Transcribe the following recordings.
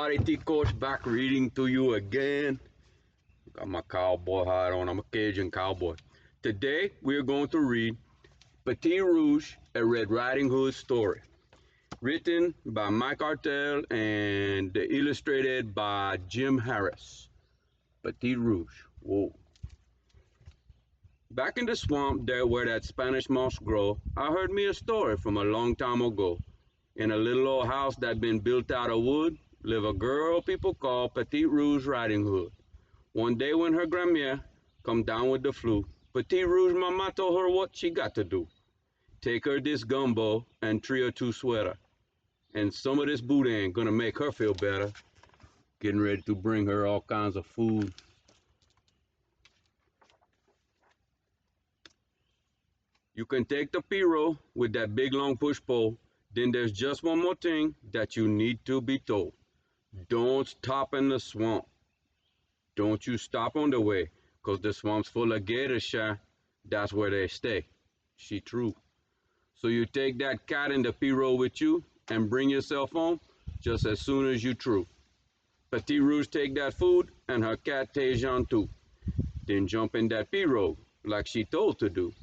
everybody, T Coach back reading to you again. Got my cowboy hat on. I'm a Cajun cowboy. Today we're going to read Petite Rouge, a Red Riding Hood story. Written by Mike Artell and illustrated by Jim Harris. Petite Rouge. Whoa. Back in the swamp there where that Spanish moss grow, I heard me a story from a long time ago. In a little old house that been built out of wood, live a girl people call Petite Rouge Riding Hood. One day when her grandmère come down with the flu, Petite Rouge mama told her what she got to do. Take her this gumbo and 3 or 2 sweater. And some of this boudin gonna make her feel better. Getting ready to bring her all kinds of food. You can take the pirogue with that big long push pole. Then there's just one more thing that you need to be told. Don't stop in the swamp. Don't you stop on the way, 'cause the swamp's full of gators, Sha. That's where they stay. She true. So you take that cat and the pirogue with you and bring yourself home just as soon as you through. Petite Rouge take that food and her cat Tejan too. Then jump in that pirogue like she told to do.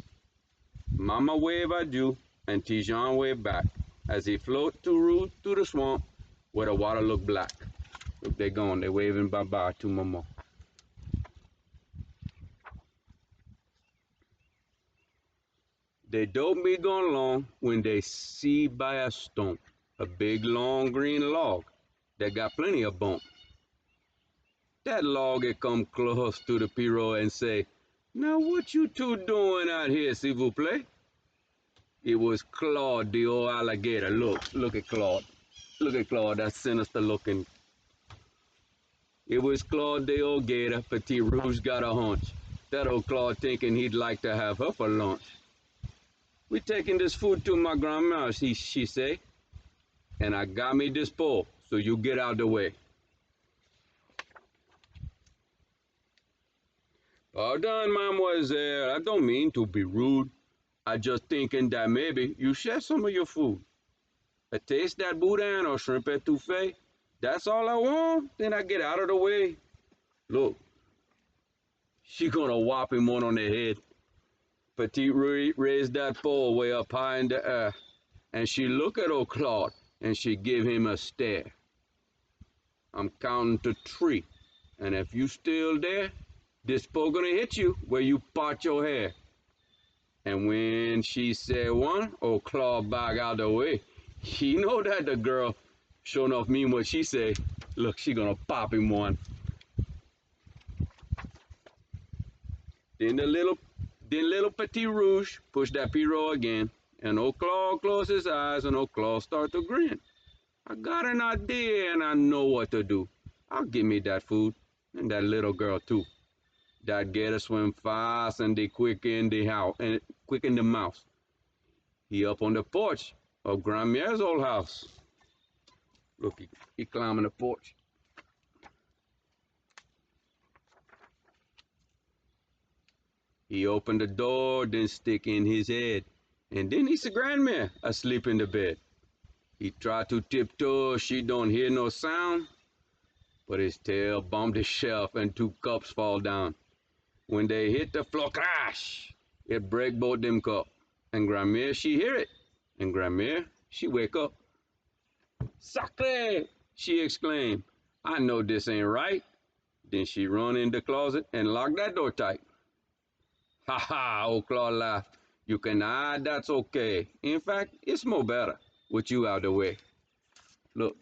Mama wave adieu and Tejan wave back as he float through the swamp where the water look black. Look, they gone. They waving bye-bye to Mama. They don't be gone long when they see by a stump a big long green log that got plenty of bump. That log it come close to the pirogue and say, "Now what you two doing out here, s'il vous plaît?" It was Claude, the old alligator. Look at Claude. Look at Claude, that sinister looking. It was Claude, the old gator. Petite Rouge got a hunch. That old Claude thinking he'd like to have her for lunch. "We taking this food to my grandma," she say. "And I got me this pole, so you get out the way." "Pardon, mademoiselle, I don't mean to be rude. I just thinking that maybe you share some of your food. I taste that boudin or shrimp etouffee. That's all I want, then I get out of the way." Look, she gonna whop him one on the head. Petite Rouge raised that pole way up high in the air, and she look at old Claude, and she give him a stare. "I'm counting to 3, and if you still there, this pole gonna hit you where you part your hair." And when she said 1, old Claude back out the way. He know that the girl sure enough mean what she say. Look, she gonna pop him one. Then little Petite Rouge push that pirogue again, and old Claude close his eyes, and old Claude start to grin. "I got an idea, and I know what to do. I'll give me that food, and that little girl too." That gator swim fast and they quick in the mouth. He up on the porch of Grandmère's old house. Look, he climbing the porch. He opened the door, then stick in his head, and then he see Grandmère asleep in the bed. He tried to tiptoe, she don't hear no sound, but his tail bumped the shelf and 2 cups fall down. When they hit the floor, crash! It break both them cups. And Grandmère, she hear it. And Grandmère, she wake up. "Sacré!" she exclaimed. "I know this ain't right." Then she run in the closet and lock that door tight. "Ha ha," old Claude laughed. "You can hide, that's okay. In fact, it's more better with you out the way." Look,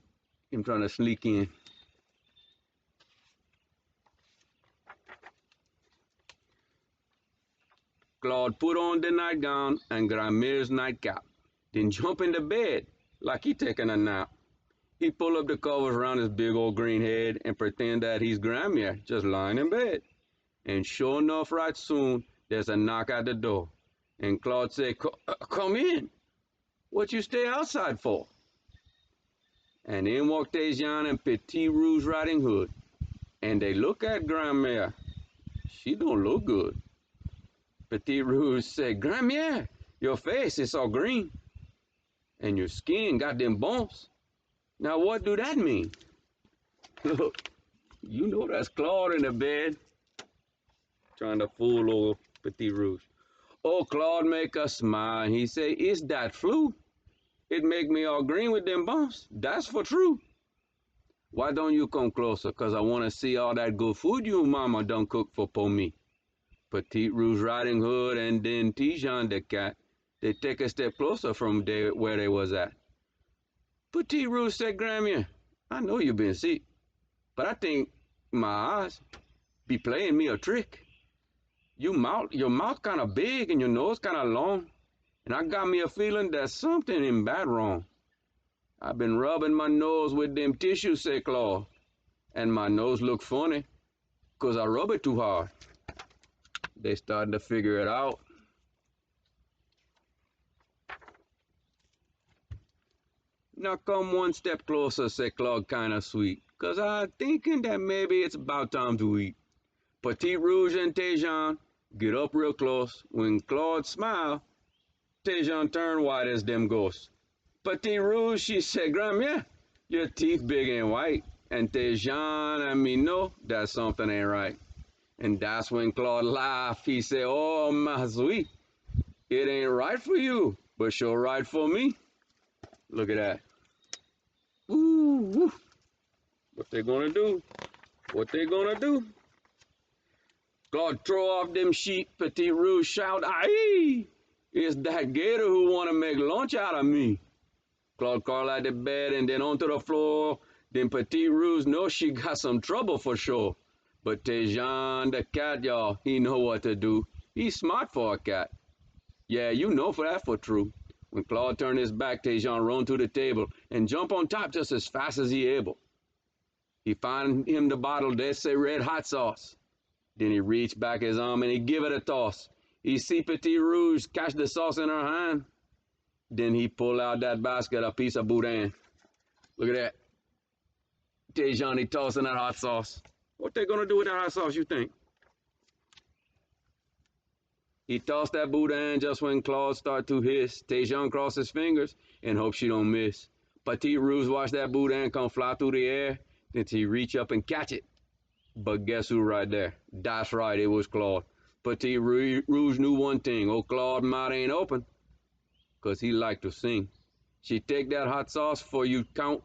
him trying to sneak in. Claude put on the nightgown and Grandmère's nightcap, then jump in the bed like he taking a nap. He pull up the covers around his big old green head and pretend that he's Grandmère just lying in bed. And sure enough, right soon, there's a knock at the door. And Claude say, "Come in. What you stay outside for?" And in walk Tejan and Petite Rouge Riding Hood. And they look at Grandmère. She don't look good. Petite Rouge said, "Grandmère, your face is all green, and your skin got them bumps. Now what do that mean?" Look, you know that's Claude in the bed, trying to fool old Petite Rouge. Oh, Claude make us smile. He say, "Is that flu? It make me all green with them bumps. That's for true. Why don't you come closer? Cause I wanna see all that good food you mama done cook for me." Petite Rouge Riding Hood and then Tijan the cat, they take a step closer from where they was at. Petite Rouge said, "Grandma, I know you been sick, but I think my eyes be playing me a trick. Your mouth kind of big and your nose kind of long, and I got me a feeling that something in bad wrong. I've been rubbing my nose with them tissues," say Claude, "and my nose look funny, 'cause I rub it too hard." They starting to figure it out. "Now come one step closer," say Claude kinda sweet, "'cause I thinking that maybe it's about time to eat." Petite Rouge and Tejan get up real close. When Claude smile, Tejan turn white as them ghosts. Petite Rouge, she said, "Grandma, your teeth big and white." And Tejan and me know that something ain't right. And that's when Claude laughed. He said, "Oh, ma sweet, it ain't right for you, but sure right for me." Look at that. Ooh, woo. What they gonna do? What they gonna do? Claude throw off them sheep. Petite Rouge shout, "Aye! It's that gator who wanna make lunch out of me." Claude crawled out the bed and then onto the floor. Then Petite Rouge knows she got some trouble for sure. But Tejan the cat, y'all, he know what to do. He's smart for a cat. Yeah, you know for that for true. When Claude turned his back, Tejan run to the table and jump on top just as fast as he able. He find him the bottle, they say red hot sauce. Then he reached back his arm and he give it a toss. He see Petite Rouge catch the sauce in her hand. Then he pull out that basket, a piece of boudin. Look at that. Tejan, he tossing that hot sauce. What they gonna do with that hot sauce, you think? He tossed that boudin just when Claude start to hiss. Tejan cross his fingers and hope she don't miss. Petite Rouge watch that boudin come fly through the air. Then he reach up and catch it. But guess who right there? That's right, it was Claude. Petite Rouge knew one thing. Oh, Claude mouth ain't open, 'cause he like to sing. She take that hot sauce for you count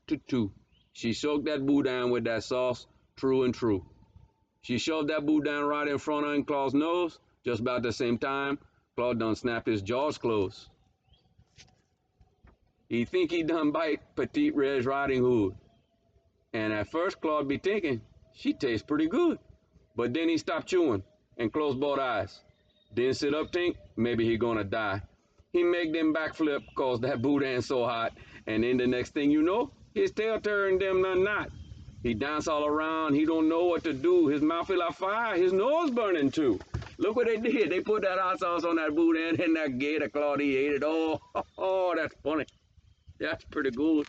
to 2. She soaked that boudin with that sauce, true and true. She shoved that boudin right in front of Claude's nose. Just about the same time, Claude done snapped his jaws closed. He think he done bite Petite Rouge Riding Hood. And at first, Claude be thinking, she tastes pretty good. But then he stopped chewing and closed both eyes. Then sit up think, maybe he gonna die. He make them backflip cause that boudin so hot. And then the next thing you know, his tail turned them a knot. He dance all around, he don't know what to do. His mouth feel like fire, his nose burning too. Look what they did. They put that hot sauce on that boudin and that gator Claude, he ate it. Oh, that's funny. That's pretty good.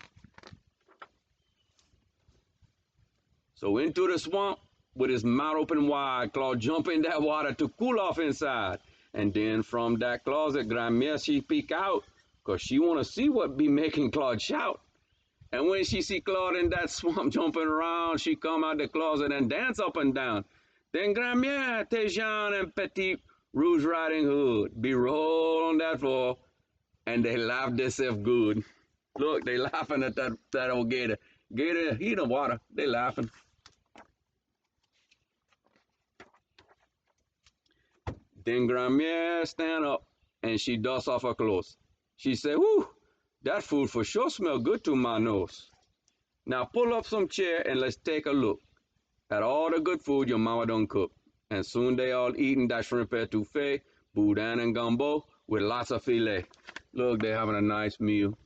So into the swamp with his mouth open wide, Claude jump in that water to cool off inside. And then from that closet, Grandmère, she peek out, 'cause she wanna see what be making Claude shout. And when she see Claude in that swamp jumping around, she come out the closet and dance up and down. Then Grandmère, Tejan, and Petite Rouge Riding Hood be roll on that floor, and they laugh themselves good. Look, they laughing at that old gator. Gator, he in the water. They laughing. Then Grandmère stand up, and she dusts off her clothes. She say, "Whew, that food for sure smell good to my nose. Now pull up some chair and let's take a look at all the good food your mama done cook." And soon they all eating that shrimp etouffee, boudin and gumbo with lots of filet. Look, they having a nice meal.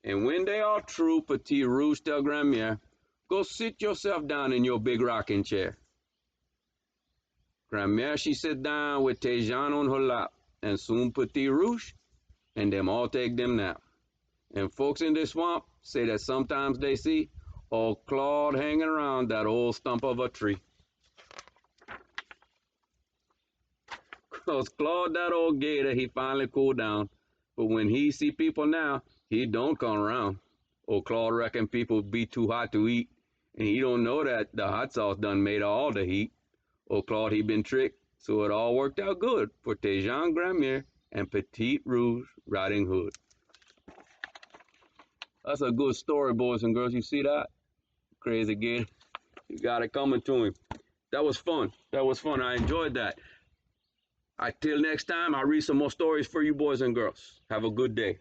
And when they all through, Petite Rouge tell Grandmère, "Go sit yourself down in your big rocking chair." Grandmère, she sit down with Tejan on her lap, and soon Petite Rouge and them all take them nap. And folks in the swamp say that sometimes they see old Claude hanging around that old stump of a tree. 'Cause Claude, that old gator, he finally cooled down. But when he see people now, He don't come around. Old Claude reckon people be too hot to eat, and he don't know that the hot sauce done made all the heat. Old Claude, he been tricked, so it all worked out good for Tejan Gramier and Petite Rouge Riding Hood. That's a good story, boys and girls. You see that? Crazy kid. You got it coming to him. That was fun. That was fun. I enjoyed that. Till next time, I'll read some more stories for you boys and girls. Have a good day.